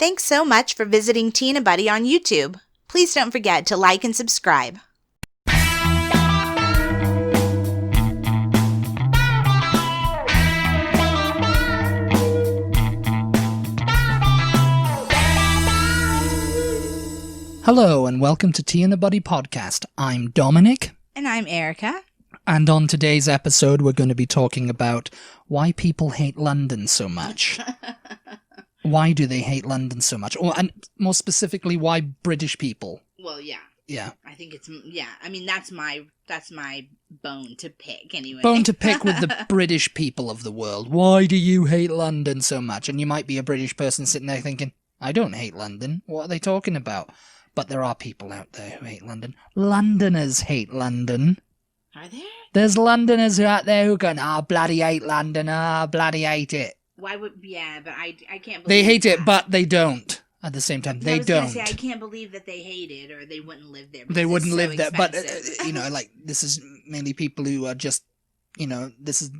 Thanks so much for visiting Tea and Butty on YouTube. Please don't forget to like and subscribe. Hello and welcome to Tea and a Butty podcast. I'm Dominic. And I'm Erica. And on today's episode we're going to be talking about why people hate London so much. Why do they hate London so much? And more specifically, why British people? Well, yeah. Yeah. I think it's, yeah. I mean, that's my bone to pick anyway. Bone to pick with the British people of the world. Why do you hate London so much? And you might be a British person sitting there thinking, I don't hate London. What are they talking about? But there are people out there who hate London. Londoners hate London. Are there? There's Londoners out there who go, bloody hate London, bloody hate it. Why would, yeah, but I can't believe they hate that. it, but they don't. At the same time, they don't. Say, I can't believe that they hate it, or they wouldn't live there. They wouldn't so live there, but expensive. like this is mainly people who are just, this is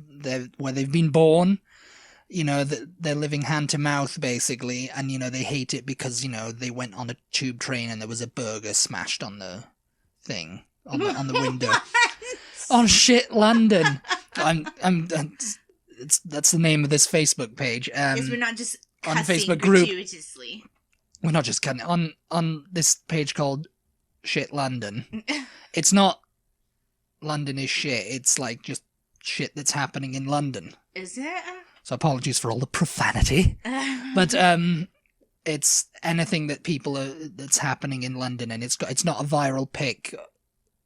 where they've been born. They're living hand to mouth basically, and they hate it because they went on a tube train and there was a burger smashed on the thing on the window. Oh shit, London! That's the name of this Facebook page. Yes, we're not just on cussing Facebook group. gratuitously. We're not just cutting on this page called Shit London. It's not London is shit. It's like just shit that's happening in London. Is it? So apologies for all the profanity, but it's anything that that's happening in London, and it's not a viral pic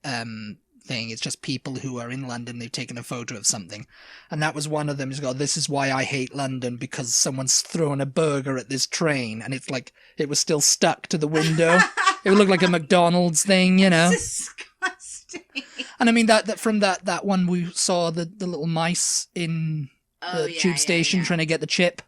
thing. It's just people who are in London. They've taken a photo of something, and that was one of them. He's got, this is why I hate London, because someone's thrown a burger at this train, and it's like it was still stuck to the window. It would look like a McDonald's thing, Disgusting. And I mean that from that one we saw the little mice in the tube station trying to get the chip.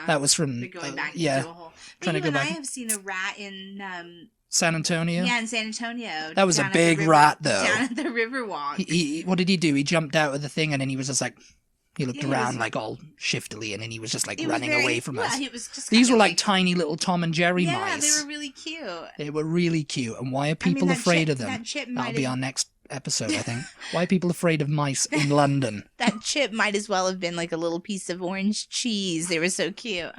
That was from They're going back into a hole. Trying to go back. I have seen a rat in San Antonio. Yeah, in San Antonio. That was a big rat, though. Down at the Riverwalk. He what did he do? He jumped out of the thing, and then he was just like, he looked around like all shiftily, and then he was just like running away from us. It was just These were like tiny little Tom and Jerry mice. Yeah, they were really cute. They were really cute. And why are people afraid of them? That'll be our next episode, I think. Why are people afraid of mice in London? That chip might as well have been like a little piece of orange cheese. They were so cute.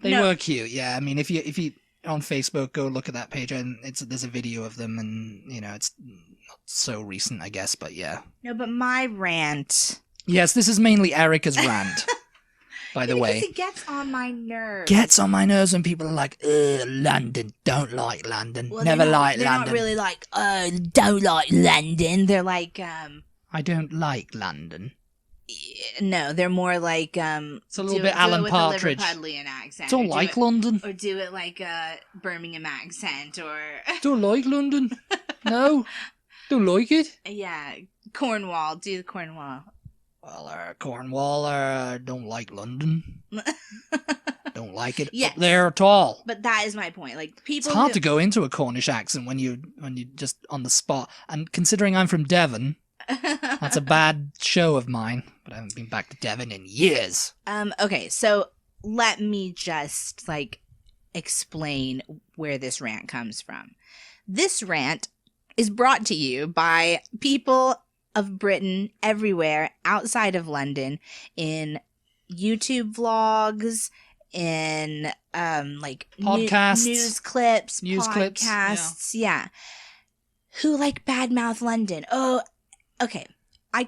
They were cute, yeah. I mean, if you on Facebook, go look at that page, and there's a video of them, and it's not so recent, I guess, but yeah. No, but my rant. Yes, this is mainly Erica's rant. By the way, it gets on my nerves. Gets on my nerves when people are like, London, don't like London, well, never like London. London. They're not really like, don't like London. They're like, I don't like London. No, they're more like, it's a little bit Alan Partridge. Accent. Don't like London. Or do it like a Birmingham accent, or... Don't like London. No, don't like it. Yeah, Cornwall, do the Cornwall. Well, Cornwall, don't like London. Don't like it yes. up there at all. But that is my point. Like, people. It's hard to go into a Cornish accent when you just on the spot. And considering I'm from Devon, that's a bad show of mine. But I haven't been back to Devon in years. Okay, so let me just explain where this rant comes from. This rant is brought to you by people of Britain everywhere outside of London, in YouTube vlogs, in podcasts, news clips, podcasts, yeah. Who badmouth London. Oh, okay.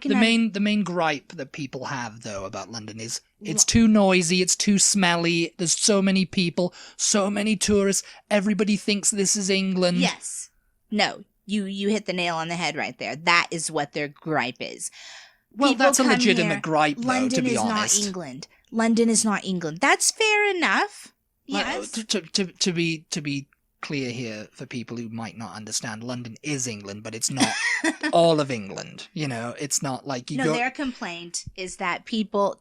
The main gripe that people have though about London is it's too noisy, it's too smelly, there's so many people, so many tourists, everybody thinks this is England. Yes. No. You hit the nail on the head right there. That is what their gripe is. Well, People that's a legitimate here, gripe, though, London to be honest. London is not England. London is not England. That's fair enough. Yes. To be clear here for people who might not understand, London is England, but it's not all of England. It's not like their complaint is that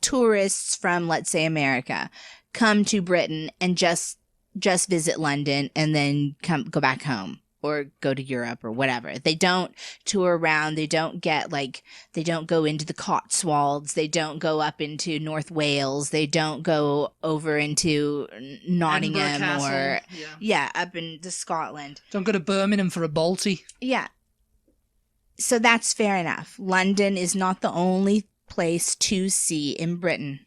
tourists from, let's say, America, come to Britain and just visit London and then go back home. or go to Europe or whatever. They don't tour around. They don't go into the Cotswolds. They don't go up into North Wales. They don't go over into Nottingham or up into Scotland. Don't go to Birmingham for a Balti. Yeah. So that's fair enough. London is not the only place to see in Britain.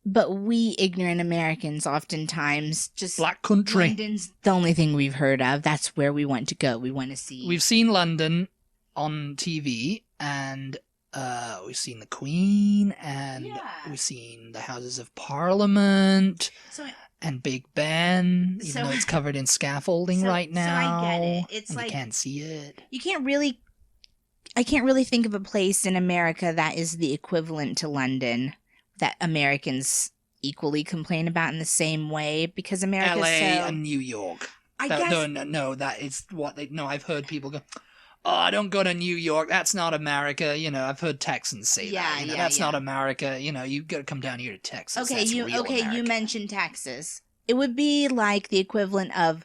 But we ignorant Americans oftentimes just... Black country. London's the only thing we've heard of. That's where we want to go. We want to see... We've seen London on TV, and we've seen the Queen, and we've seen the Houses of Parliament, and Big Ben, even though it's covered in scaffolding right now. So I get it. It's like... You can't see it. You can't really... I can't really think of a place in America that is the equivalent to London that Americans equally complain about in the same way, because America's LA and New York. No, that is what they... No, I've heard people go, oh, don't go to New York. That's not America. I've heard Texans say that. That's not America. You got to come down here to Texas. Okay, you mentioned Texas. It would be like the equivalent of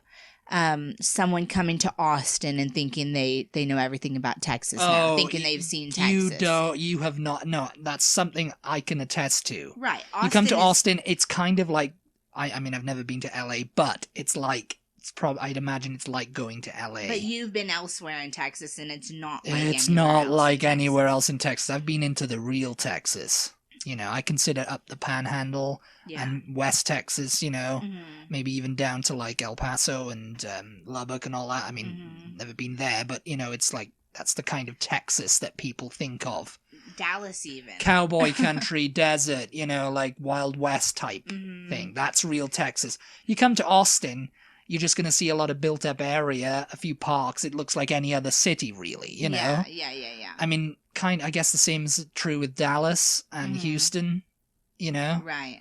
someone coming to Austin and thinking they know everything about Texas now, thinking they've seen Texas. You have not. No, that's something I can attest to. Right. You come to Austin, it's kind of like, I mean, I've never been to LA, but I'd imagine it's like going to LA. But you've been elsewhere in Texas, and it's not like anywhere else in Texas. I've been into the real Texas. I consider up the Panhandle and West Texas, maybe even down to like El Paso and Lubbock and all that. I mean, never been there, but it's like, that's the kind of Texas that people think of. Dallas even. Cowboy country, desert, like Wild West type thing. That's real Texas. You come to Austin, you're just going to see a lot of built-up area, a few parks. It looks like any other city, really, Yeah. I mean, I guess the same is true with Dallas and Houston, Right.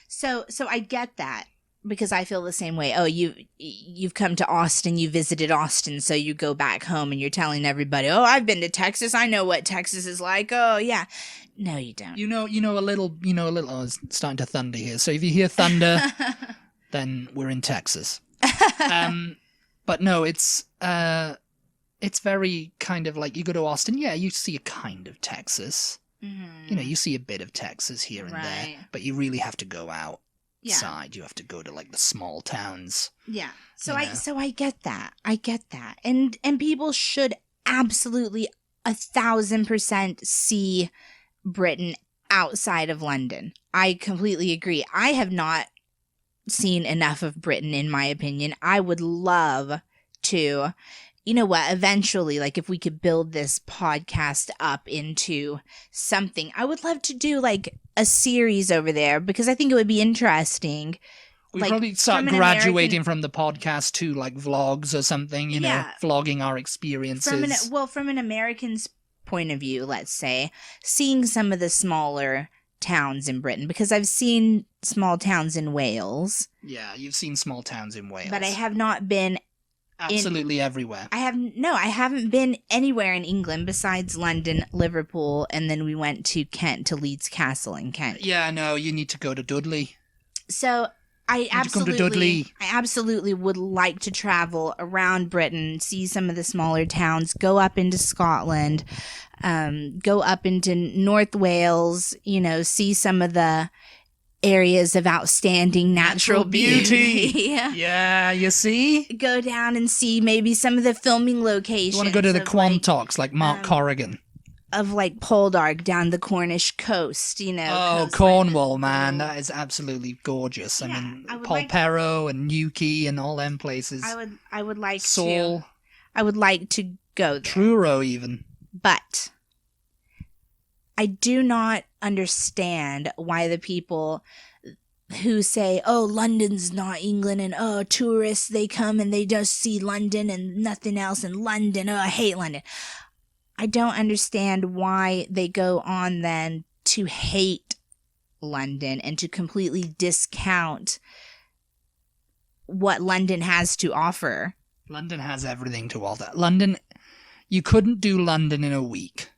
So I get that, because I feel the same way. Oh, you've come to Austin, you visited Austin, so you go back home and you're telling everybody, oh, I've been to Texas. I know what Texas is like. Oh, yeah. No, you don't. You know a little, oh, it's starting to thunder here. So if you hear thunder, then we're in Texas. But no, it's very kind of like, you go to Austin, you see a kind of Texas. You see a bit of Texas here and there, but you really have to go outside. You have to go to like the small towns. Yeah. So I get that. And people should absolutely 1,000% see Britain outside of London. I completely agree. I have not seen enough of Britain, in my opinion. I would love to, eventually, like, if we could build this podcast up into something, I would love to do like a series over there, because I think it would be interesting. We probably start graduating from the podcast to like vlogs or something, vlogging our experiences. From an American's point of view, let's say, seeing some of the smaller towns in Britain, because I've seen small towns in Wales. Yeah, you've seen small towns in Wales. But I have not been absolutely everywhere. I haven't been anywhere in England besides London, Liverpool, and then we went to Kent, to Leeds Castle in Kent. Yeah, no, you need to go to Dudley. So I absolutely would like to travel around Britain, see some of the smaller towns, go up into Scotland, go up into North Wales, see some of the areas of outstanding natural beauty. Yeah, you see? Go down and see maybe some of the filming locations. You want to go to the Quantocks, like Mark Corrigan. Of like Poldark down the Cornish coast, Oh, Cornwall, man, that is absolutely gorgeous. I mean, Polperro and Newquay and all them places. I would like Seoul. to. I would like to go there. Truro, even. But I do not understand why the people who say, oh, London's not England, and oh, tourists, they come and they just see London and nothing else in London. Oh, I hate London. I don't understand why they go on then to hate London and to completely discount what London has to offer. London has everything to offer. London, you couldn't do London in a week.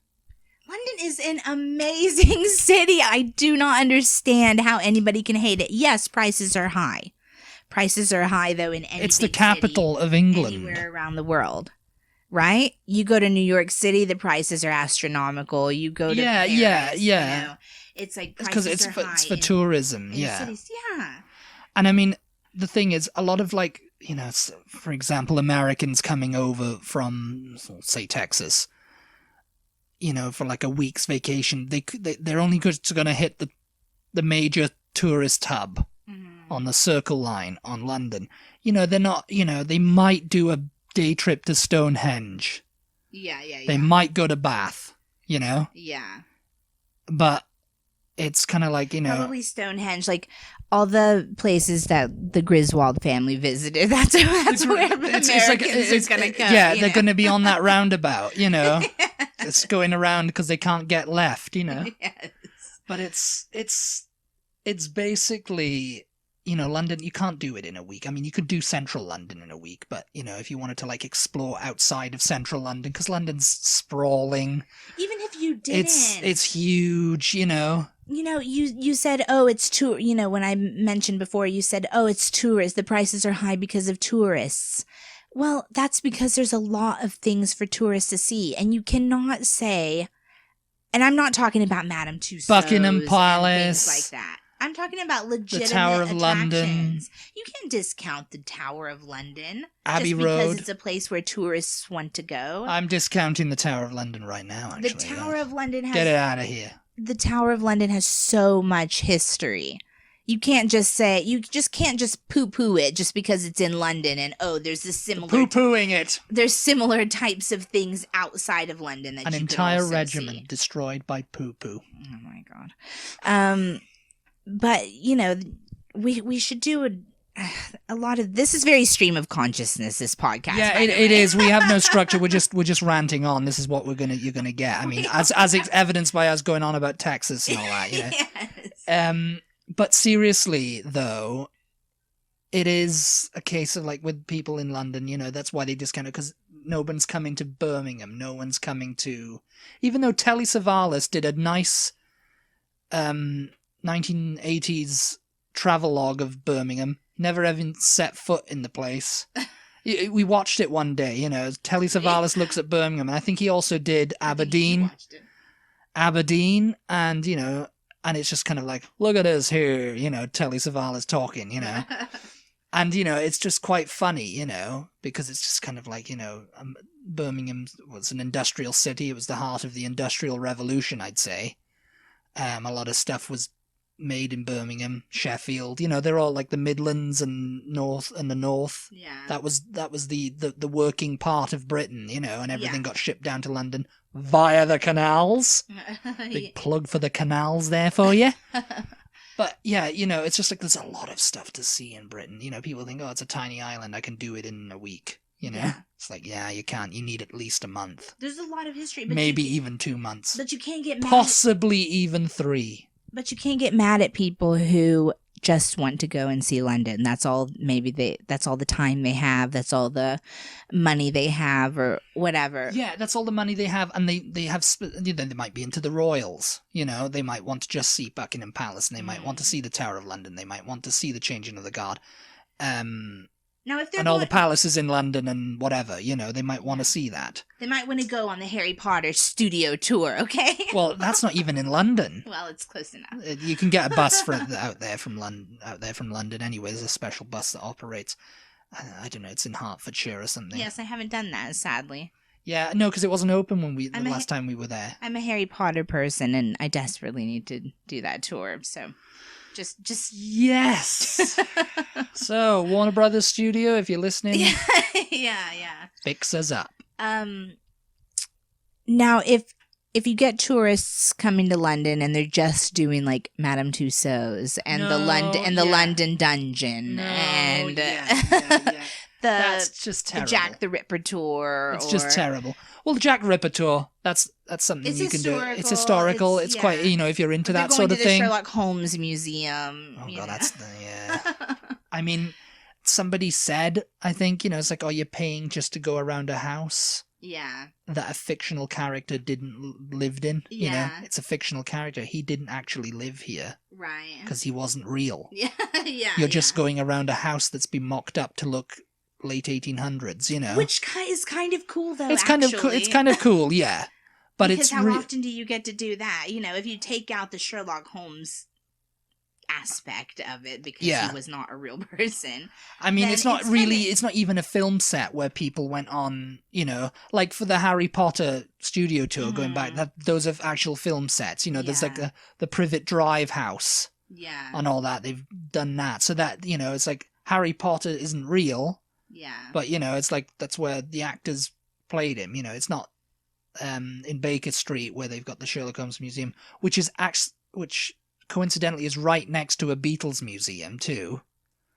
London is an amazing city. I do not understand how anybody can hate it. Yes, prices are high. Prices are high, though, in any It's the big capital city, of England. anywhere around the world, right? You go to New York City, the prices are astronomical. You go to Paris, you know, it's like because prices are high it's for in, tourism, in cities. Yeah. And I mean, the thing is, a lot of like, you know, for example, Americans coming over from, say, Texas, you know, for like a week's vacation, they're only going to hit the major tourist hub on the Circle Line on London. You know, they're not, you know, they might do a day trip to Stonehenge. Yeah. They might go to Bath, you know? Yeah. But it's kind of like, you know... Probably Stonehenge, like all the places that the Griswold family visited. That's where Americans are going to go. Yeah, they're going to be on that roundabout, you know? Yes. It's going around because they can't get left, you know? Yes. But it's basically... You know, London, you can't do it in a week. I mean, you could do central London in a week, but, you know, if you wanted to, like, explore outside of central London, because London's sprawling. Even if you didn't. It's huge, you know. You know, you said, oh, it's you know, when I mentioned before, you said, oh, it's tourists. The prices are high because of tourists. Well, that's because there's a lot of things for tourists to see. And you cannot say, and I'm not talking about Madame Tussauds Buckingham Palace. And things like that. I'm talking about legitimate the Tower of attractions. London. You can't discount the Tower of London Abbey just Road. because it's a place where tourists want to go. I'm discounting the Tower of London right now, actually. The Tower of London has... Get it out of here. The Tower of London has so much history. You can't just say... You just can't just poo-poo it just because it's in London and, oh, there's this similar... Poo-pooing it! There's similar types of things outside of London that An you entire could also regiment see. destroyed by poo-poo. Oh, my God. But, you know, we should do a lot of... This is very stream of consciousness, this podcast. Yeah, it is. We have no structure. We're just ranting on. This is what you're gonna get. I mean, as evidenced by us going on about Texas and all that, you know. Yes. But seriously, though, it is a case of, like, with people in London, you know, that's why they discount it, because no one's coming to Birmingham. No one's coming to... Even though Telly Savalas did a nice... 1980s travelogue of Birmingham, never even set foot in the place. We watched it one day, you know. Telly Savalas looks at Birmingham, and I think he also did Aberdeen. Aberdeen, and, you know, and it's just kind of like, look at us here, you know, Telly Savalas talking, you know. And, you know, it's just quite funny, you know, because it's just kind of like, you know, Birmingham was an industrial city. It was the heart of the Industrial Revolution, I'd say. A lot of stuff was made in Birmingham, Sheffield, you know, they're all like the Midlands and the North. Yeah. That was the working part of Britain, you know, and everything got shipped down to London via the canals. Big plug for the canals there for you. But yeah, you know, it's just like there's a lot of stuff to see in Britain. You know, people think, oh, it's a tiny island, I can do it in a week. You know, Yeah. It's like, yeah, you can't. You need at least a month. There's a lot of history. But Maybe even 2 months. But you can't get mad. Possibly even 3. But you can't get mad at people who just want to go and see London. That's all. That's all the time they have. That's all the money they have, or whatever. Yeah, that's all the money they have, and they have. They might be into the royals. You know, they might want to just see Buckingham Palace, and they might want to see the Tower of London. They might want to see the changing of the guard. Now, if they're and all the palaces in London and whatever, you know, they might want to see that. They might want to go on the Harry Potter studio tour, okay? Well, that's not even in London. Well, it's close enough. You can get a bus out there from London anyway. There's a special bus that operates. I don't know, it's in Hertfordshire or something. Yes, I haven't done that, sadly. Yeah, no, because it wasn't open when the last time we were there. I'm a Harry Potter person, and I desperately need to do that tour, so... Just yes. So Warner Brothers Studio, if you're listening, yeah, fix us up. Now if you get tourists coming to London and they're just doing like Madame Tussauds and the London Dungeon and that's just terrible. The Jack the Ripper tour. It's just terrible. Well, the Jack the Ripper tour, that's something you can do. It's historical. It's quite, you know, if you're into that sort of thing. The Sherlock Holmes Museum. Oh god, I mean, somebody said, I think, you know, it's like, oh, you're paying just to go around a house. Yeah. that a fictional character lived in. You know, Yeah. it's a fictional character. He didn't actually live here Right. because he wasn't real. Yeah. Yeah. You're just going around a house that's been mocked up to look late 1800s, you know. Which is kind of cool, though. It's kind of cool. It's kind of cool, yeah. But because it's how often do you get to do that? You know, if you take out the Sherlock Holmes aspect of it, because he was not a real person. I mean, it's not really. It's not even a film set where people went on. You know, like for the Harry Potter studio tour going back. Those are actual film sets. You know, there's like the Privet Drive house. Yeah. And all that, they've done that. So that, you know, it's like Harry Potter isn't real. Yeah. But, you know, it's like that's where the actors played him. You know, it's not in Baker Street where they've got the Sherlock Holmes Museum, which coincidentally is right next to a Beatles museum too.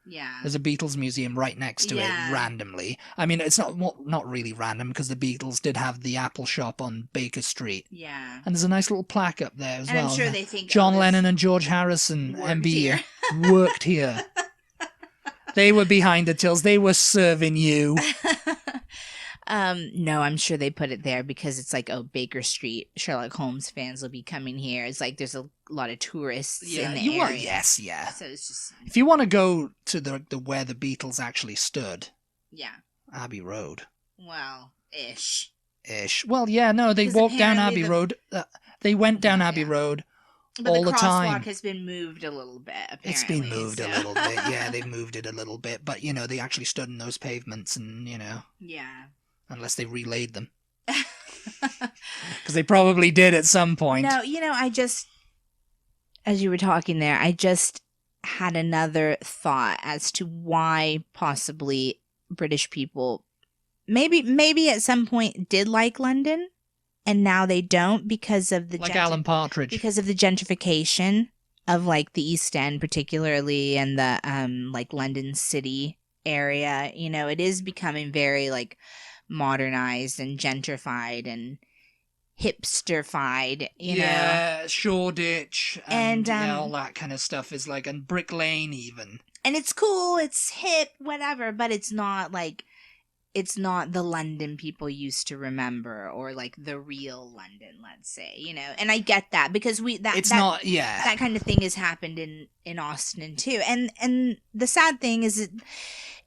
Yeah. There's a Beatles museum right next to it randomly. I mean, it's not really random because the Beatles did have the Apple shop on Baker Street. Yeah. And there's a nice little plaque up there as well. I'm sure they think John Lennon and George Harrison, MB, worked here. They were behind the tills. They were serving you. No, I'm sure they put it there because it's like, oh, Baker Street, Sherlock Holmes fans will be coming here. It's like there's a lot of tourists in the area. Yes, yeah. So it's just... If you want to go to the where the Beatles actually stood. Yeah. Abbey Road. Well, ish. Well, yeah, no, they walked down Abbey Road. They went down Abbey Road. But all the time. The crosswalk has been moved a little bit, apparently. It's been moved a little bit, yeah, they've moved it a little bit. But, you know, they actually stood in those pavements and, you know. Yeah. Unless they relayed them. Because they probably did at some point. No, you know, as you were talking there, I just had another thought as to why possibly British people maybe at some point did like London. And now they don't because of the Alan Partridge. Because of the gentrification of like the East End particularly and the like London City area. You know, it is becoming very like modernized and gentrified and hipsterfied, you know. Yeah, Shoreditch and all that kind of stuff is like, and Brick Lane even. And it's cool, it's hip, whatever, but it's not like, it's not the London people used to remember or like the real London, let's say, you know. And I get that because that kind of thing has happened in Austin too. And the sad thing is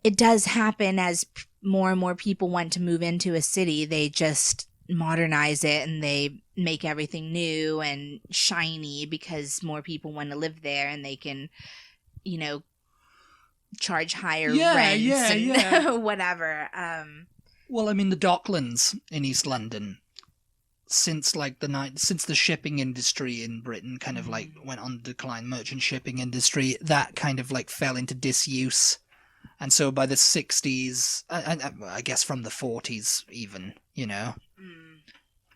it does happen as more and more people want to move into a city. They just modernize it and they make everything new and shiny because more people want to live there and they can, you know, charge higher rents and whatever. Well, I mean, the Docklands in East London, since the shipping industry in Britain kind of like went on decline, merchant shipping industry, that kind of like fell into disuse. And so by the 60s, I guess from the 40s even, you know,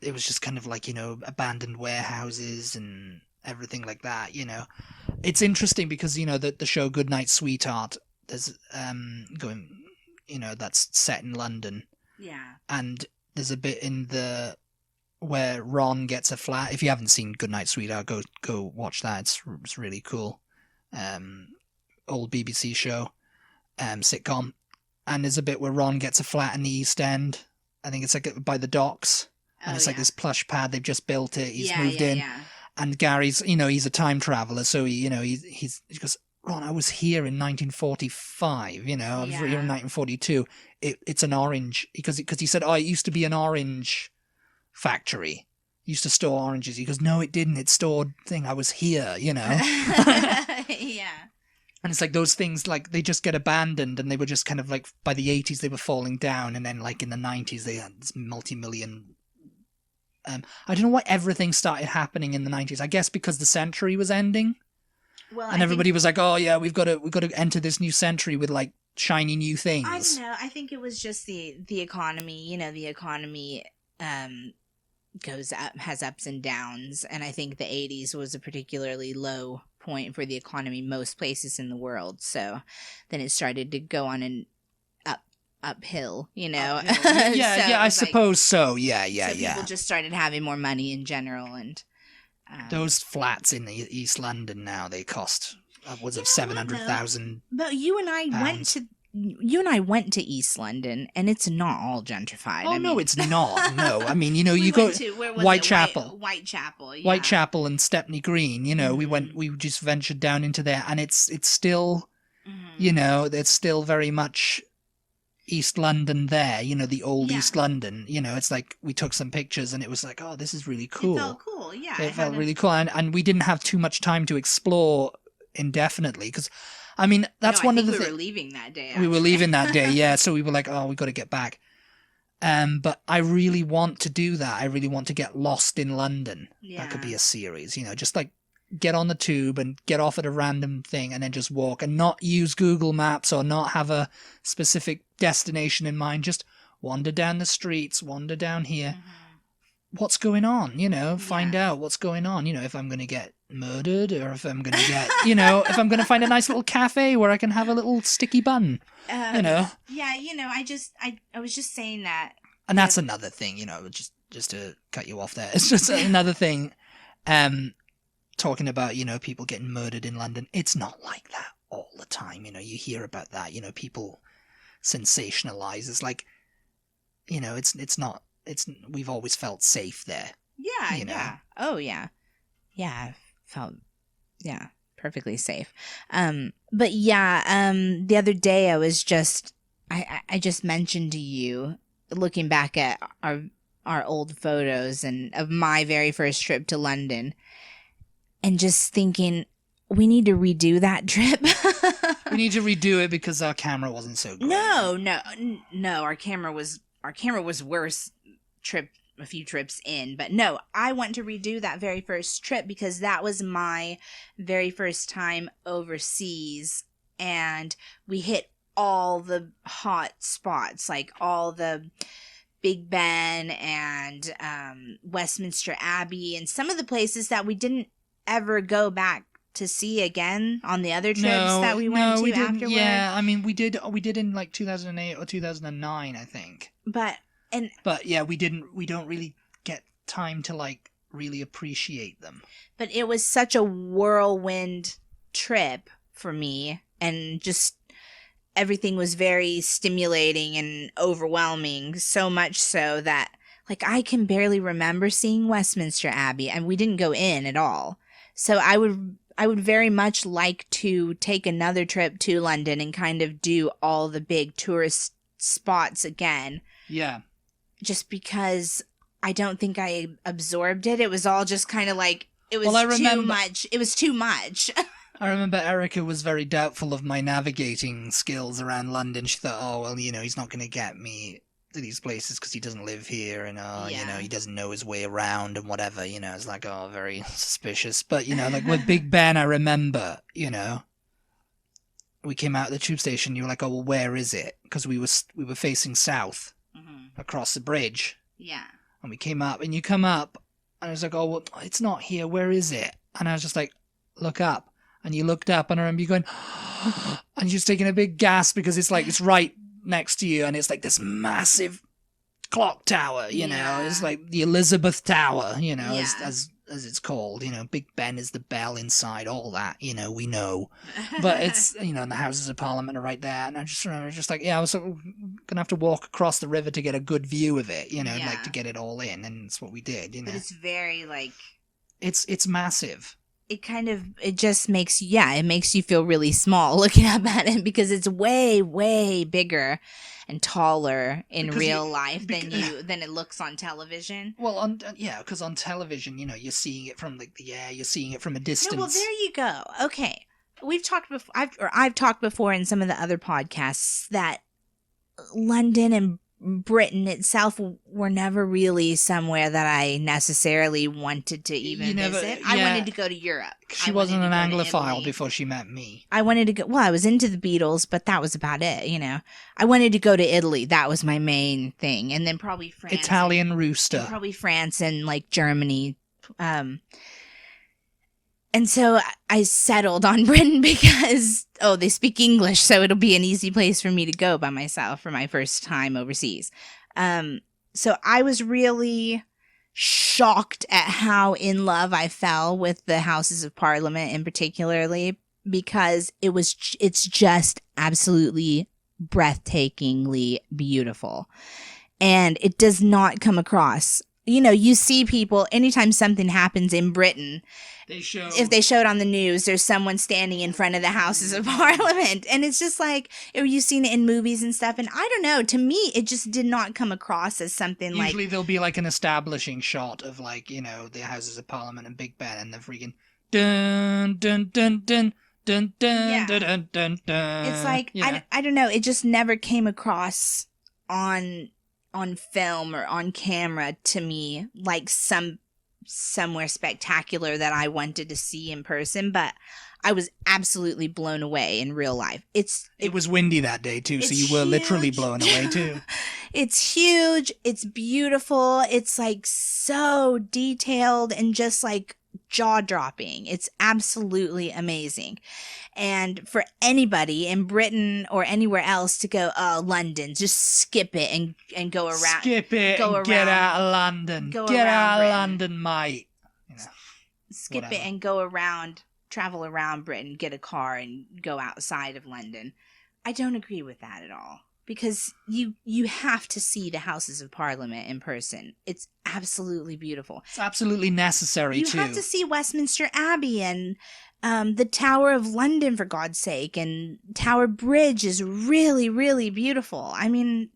it was just kind of like, you know, abandoned warehouses and everything like that, you know. It's interesting because, you know, the show Goodnight Sweetheart, there's you know, that's set in London. Yeah. And there's a bit in where Ron gets a flat. If you haven't seen Goodnight Sweetheart, go watch that. It's really cool. Old BBC show, sitcom. And there's a bit where Ron gets a flat in the East End. I think it's like by the docks. And it's like this plush pad. They've just built it. He's moved in. Yeah. And Gary's, you know, he's a time traveler, so he goes, Ron, I was here in 1945, you know, I was here in 1942. It's an orange, because he said, oh, it used to be an orange factory. It used to store oranges. He goes, no, it didn't. It stored thing. I was here, you know. Yeah. And it's like those things, like, they just get abandoned, and they were just kind of like, by the 80s, they were falling down, and then, like, in the 90s, they had this multi-million... I don't know why everything started happening in the 90s. I guess because the century was ending. Well, and everybody was like, oh, yeah, we've got to enter this new century with, like, shiny new things. I don't know. I think it was just the economy. You know, the economy goes up, has ups and downs. And I think the 80s was a particularly low point for the economy most places in the world. So then it started to go on an uphill, you know. I suppose so. Yeah. People just started having more money in general, and those flats in East London now, they cost upwards of 700,000. But you and I went you and I went to East London, and it's not all gentrified. Oh, no, it's not. No, I mean, you we go went to, where was Whitechapel. Whitechapel, yeah. Whitechapel and Stepney Green, we just ventured down into there, and it's still, it's still very much East London there, the old East London. It's like we took some pictures and it was like, oh, this is really cool. It felt cool, yeah. It felt really cool. And we didn't have too much time to explore indefinitely because, I mean, that's one of the things. We were leaving that day. We were leaving that day, yeah. So we were like, oh, we got to get back. But I really want to do that. I really want to get lost in London. Yeah. That could be a series, just like get on the tube and get off at a random thing and then just walk and not use Google Maps or not have a specific destination in mind. Just wander down the streets, wander down here. What's going on? Find out what's going on. If I'm going to get murdered or if I'm going to get, if I'm going to find a nice little cafe where I can have a little sticky bun, Yeah, I was just saying that. And that's another thing, just to cut you off there. It's just another thing. Talking about, people getting murdered in London. It's not like that all the time. You hear about that, people sensationalize. It's like, we've always felt safe there. Yeah, yeah. Oh, yeah. Yeah, I felt, perfectly safe. But the other day I was just, I just mentioned to you, looking back at our old photos and of my very first trip to London, and just thinking, we need to redo that trip. We need to redo it because our camera wasn't so good. No. Our camera was worse a few trips in. But no, I want to redo that very first trip because that was my very first time overseas. And we hit all the hot spots, like all the Big Ben and Westminster Abbey and some of the places that we didn't ever go back to see again on the other trips that we went to afterward. Yeah, I mean, we did in like 2008 or 2009, I think. But yeah, we don't really get time to like really appreciate them. But it was such a whirlwind trip for me, and just everything was very stimulating and overwhelming, so much so that like I can barely remember seeing Westminster Abbey, and we didn't go in at all. So I would very much like to take another trip to London and kind of do all the big tourist spots again. Yeah. Just because I don't think I absorbed it. It was all just kind of like, it was too much. It was too much. I remember Erica was very doubtful of my navigating skills around London. She thought, oh, well, he's not going to get me to these places because he doesn't live here and, he doesn't know his way around and whatever, it's like, oh, very suspicious. But, like with Big Ben, I remember, we came out of the tube station, you were like, oh, well, where is it? Because we were facing south across the bridge. Yeah. And we came up and you come up and I was like, oh, well, it's not here. Where is it? And I was just like, look up. And you looked up and I remember you going, and you're just taking a big gasp because it's like, it's right next to you and it's like this massive clock tower, it's like the Elizabeth Tower, as it's called, Big Ben is the bell inside, all that, we know. But it's, and the Houses of Parliament are right there. And I just remember I was going to have to walk across the river to get a good view of it, like to get it all in. And it's what we did, But it's very like... It's massive. It just makes it makes you feel really small looking up at it because it's way, way bigger and taller in real life than it looks on television. Well, because on television, you're seeing it from like the air, you're seeing it from a distance. No, well, there you go. Okay, we've talked before. I've talked before in some of the other podcasts that London and Britain itself were never really somewhere that I necessarily wanted to even visit. I wanted to go to Europe. She wasn't an Anglophile before she met me. I wanted to go. Well, I was into the Beatles, but that was about it. I wanted to go to Italy. That was my main thing, and then probably France. Italian rooster. And probably France and like Germany. And so I settled on Britain because, they speak English, so it'll be an easy place for me to go by myself for my first time overseas. So I was really shocked at how in love I fell with the Houses of Parliament in particularly because it's just absolutely breathtakingly beautiful. And it does not come across. You know, you see people, anytime something happens in Britain, if they show it on the news, there's someone standing in front of the Houses of Parliament. And it's just like, or you've seen it in movies and stuff. And I don't know, to me, it just did not come across as something like... Usually there'll be like an establishing shot of like, you know, the Houses of Parliament and Big Ben and the freaking dun dun dun dun dun dun dun dun dun dun. It's like, yeah. I don't know, it just never came across on film or on camera to me like somewhere spectacular that I wanted to see in person, but I was absolutely blown away in real life. It was windy that day too, so you were literally blown away too. It's huge, it's beautiful, it's like so detailed and just like jaw-dropping. It's absolutely amazing. And for anybody in Britain or anywhere else to go, oh, London, just skip it and go around. Skip it and get out of London. Get out of London, mate. You know, skip it and go around, travel around Britain, get a car and go outside of London. I don't agree with that at all. Because you have to see the Houses of Parliament in person. It's absolutely beautiful. It's absolutely necessary, too. You have to see Westminster Abbey and the Tower of London, for God's sake. And Tower Bridge is really, really beautiful. I mean,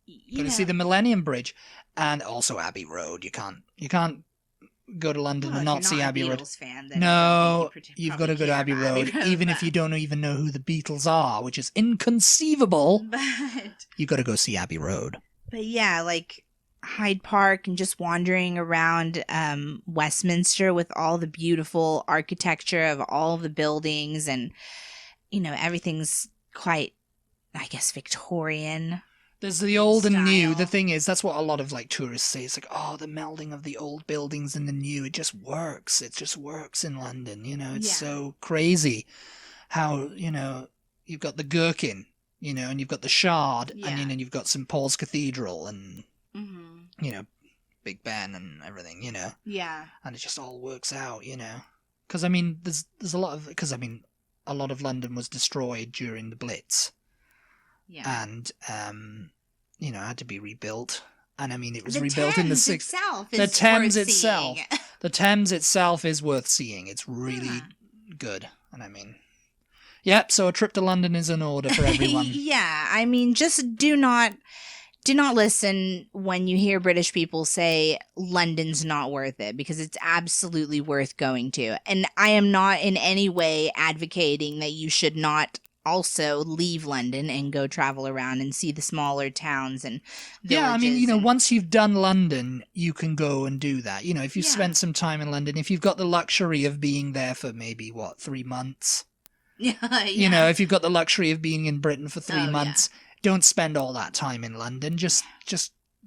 you know. See the Millennium Bridge and also Abbey Road. You can't go to London and not see Abbey Road. No, you've got to go to Abbey Road, even if you don't even know who the Beatles are, which is inconceivable. But you got to go see Abbey Road. But yeah, like Hyde Park and just wandering around Westminster with all the beautiful architecture of all the buildings, and you know, everything's quite, I guess, Victorian. There's the old and new. The thing is, that's what a lot of like tourists say. It's like, oh, the melding of the old buildings and the new. It just works. It just works in London. You know, it's so crazy how, you know, you've got the Gherkin, you know, and you've got the Shard, and you know, you've got St. Paul's Cathedral and, you know, Big Ben and everything, you know. Yeah. And it just all works out, you know. Because, I mean, there's a lot of... Because, I mean, a lot of London was destroyed during the Blitz. Yeah. And, you know, had to be rebuilt. And, I mean, it was rebuilt in the 60s. The Thames itself. The Thames itself is worth seeing. It's really good. And, I mean... Yep, so a trip to London is in order for everyone. Yeah, I mean, just do not listen when you hear British people say London's not worth it, because it's absolutely worth going to. And I am not in any way advocating that you should not also leave London and go travel around and see the smaller towns and villages. Yeah, I mean, you know, once you've done London, you can go and do that. You know, if you've spent some time in London, if you've got the luxury of being there for maybe, 3 months? Yeah. You know, if you've got the luxury of being in Britain for 3 months, don't spend all that time in London. Just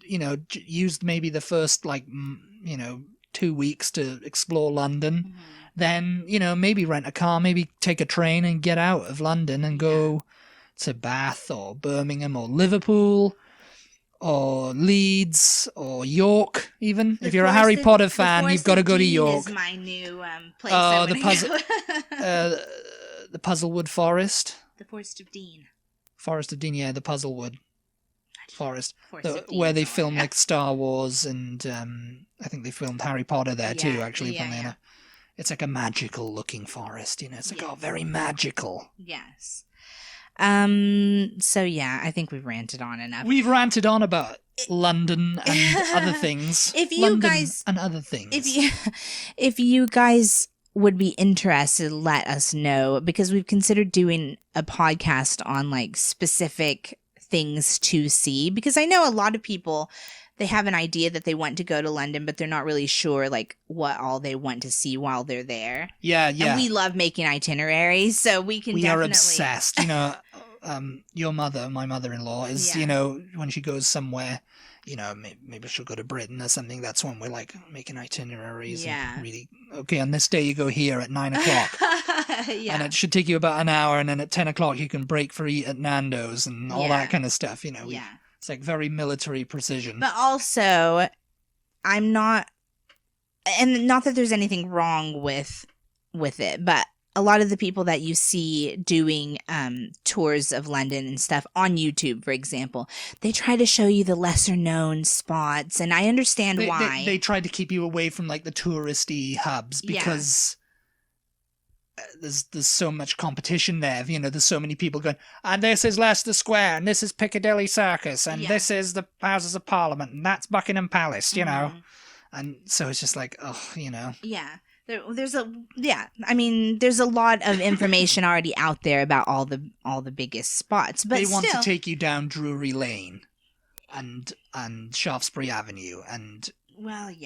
you know, use maybe the first, 2 weeks to explore London. Mm-hmm. Then, you know, maybe rent a car, maybe take a train and get out of London and go to Bath or Birmingham or Liverpool or Leeds or York, even. If you're a Harry Potter fan, you've got to go to York. Is my new place. Oh, the Puzzlewood Forest. The Forest of Dean. Forest of Dean, yeah, the Puzzlewood Forest, where they filmed like Star Wars, and I think they filmed Harry Potter there too. Actually, funnily enough, it's like a magical looking forest. You know, it's like very magical. Yes. So yeah, I think we've ranted on enough. We've ranted on about London and other things. If you guys and other things, if you guys would be interested, let us know, because we've considered doing a podcast on like specific things to see, because I know a lot of people, they have an idea that they want to go to London, but they're not really sure like what all they want to see while they're there. Yeah. And we love making itineraries, so we are obsessed. You know, your mother, my mother-in-law, is you know, when she goes somewhere, you know, maybe she'll go to Britain or something. That's when we're like making itineraries. Yeah. And really, okay, on this day you go here at 9 o'clock. Yeah. And it should take you about an hour, and then at 10 o'clock you can break for eat at Nando's and all that kind of stuff. You know, it's like very military precision. But also, I'm not, and not that there's anything wrong with it, but a lot of the people that you see doing tours of London and stuff on YouTube, for example, they try to show you the lesser known spots, and I understand why. They try to keep you away from like the touristy hubs because there's so much competition there. You know, there's so many people going, and this is Leicester Square, and this is Piccadilly Circus, and this is the Houses of Parliament, and that's Buckingham Palace, you know. And so it's just like, oh, you know. Yeah. There's a lot of information already out there about all the biggest spots, but they want to take you down Drury Lane and Shaftesbury Avenue and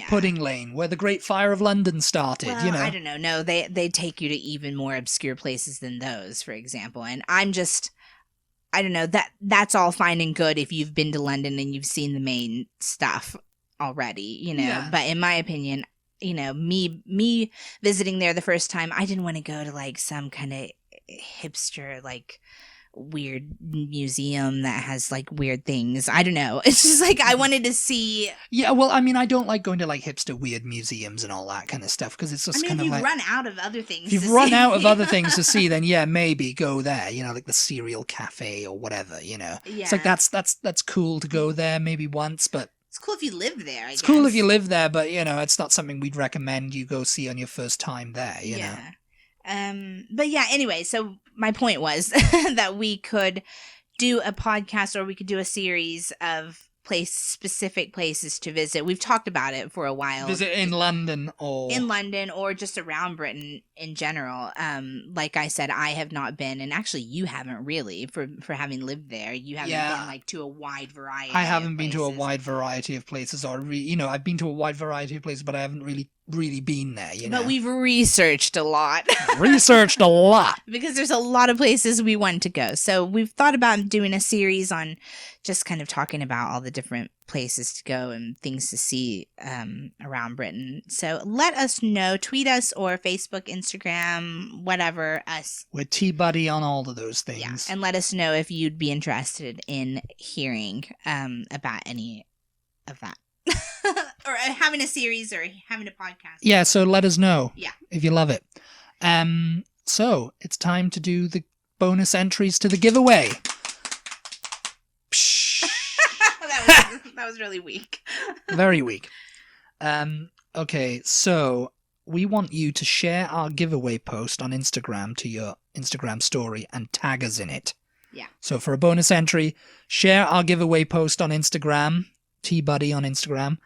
Pudding Lane, where the Great Fire of London started. Well, you know, I don't know. No, they take you to even more obscure places than those, for example. And I don't know, that's all fine and good if you've been to London and you've seen the main stuff already, you know. Yeah. But in my opinion, you know, me visiting there the first time, I didn't want to go to like some kind of hipster, like weird museum that has like weird things. I don't know. It's just like I wanted to see. Yeah, well, I mean, I don't like going to like hipster weird museums and all that kind of stuff because it's just kind of like. If you've run out of other things. If you've run out of other things to see, then yeah, maybe go there. You know, like the Cereal Cafe or whatever. You know, it's like that's cool to go there maybe once, but. It's cool if you live there, I guess. It's cool if you live there, but, you know, it's not something we'd recommend you go see on your first time there, you know? But yeah, anyway, so my point was that we could do a podcast or we could do a series of specific places to visit. We've talked about it for a while. Visit in London or just around Britain in general. Like I said, I have not been, and actually you haven't really for having lived there. You haven't been like to a wide variety. I haven't been to a wide variety of places, or you know, I've been to a wide variety of places, but I haven't really been there. You know, but we've researched a lot. Because there's a lot of places we want to go. So we've thought about doing a series on just kind of talking about all the different places to go and things to see around Britain. So let us know. Tweet us or Facebook, Instagram, whatever us. We're Butty on all of those things. Yeah, and let us know if you'd be interested in hearing about any of that. Or having a series or having a podcast. Yeah, so let us know. Yeah. If you love it. So it's time to do the bonus entries to the giveaway. That was really weak. Very weak. Okay, so we want you to share our giveaway post on Instagram to your Instagram story and tag us in it. Yeah. So for a bonus entry, share our giveaway post on Instagram, Butty on Instagram,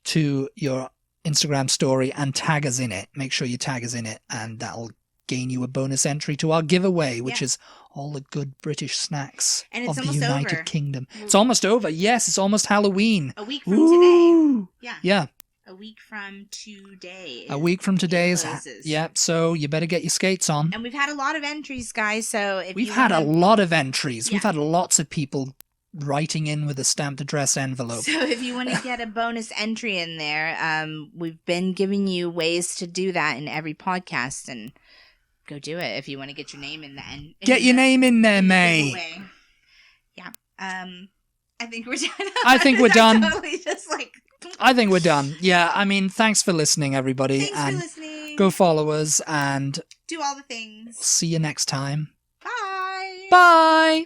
to your Instagram story and tag us in it. Make sure you tag us in it, and that'll gain you a bonus entry to our giveaway, which is all the good British snacks of the United Kingdom. It's almost over. Yes, it's almost Halloween. A week from today. Yeah. Yeah. A week from today. A week from today is. Yeah, so you better get your skates on. And we've had a lot of entries, guys. So if we've had a lot of entries. Yeah. We've had lots of people writing in with a stamped address envelope. So if you want to get a bonus entry in there, we've been giving you ways to do that in every podcast, and go do it if you want to get your name in the end. Get your name in there, mate. Yeah. I think we're done. I think we're done. Totally just like. I think we're done. Yeah. I mean, thanks for listening, everybody. Thanks for listening. Go follow us and do all the things. See you next time. Bye. Bye.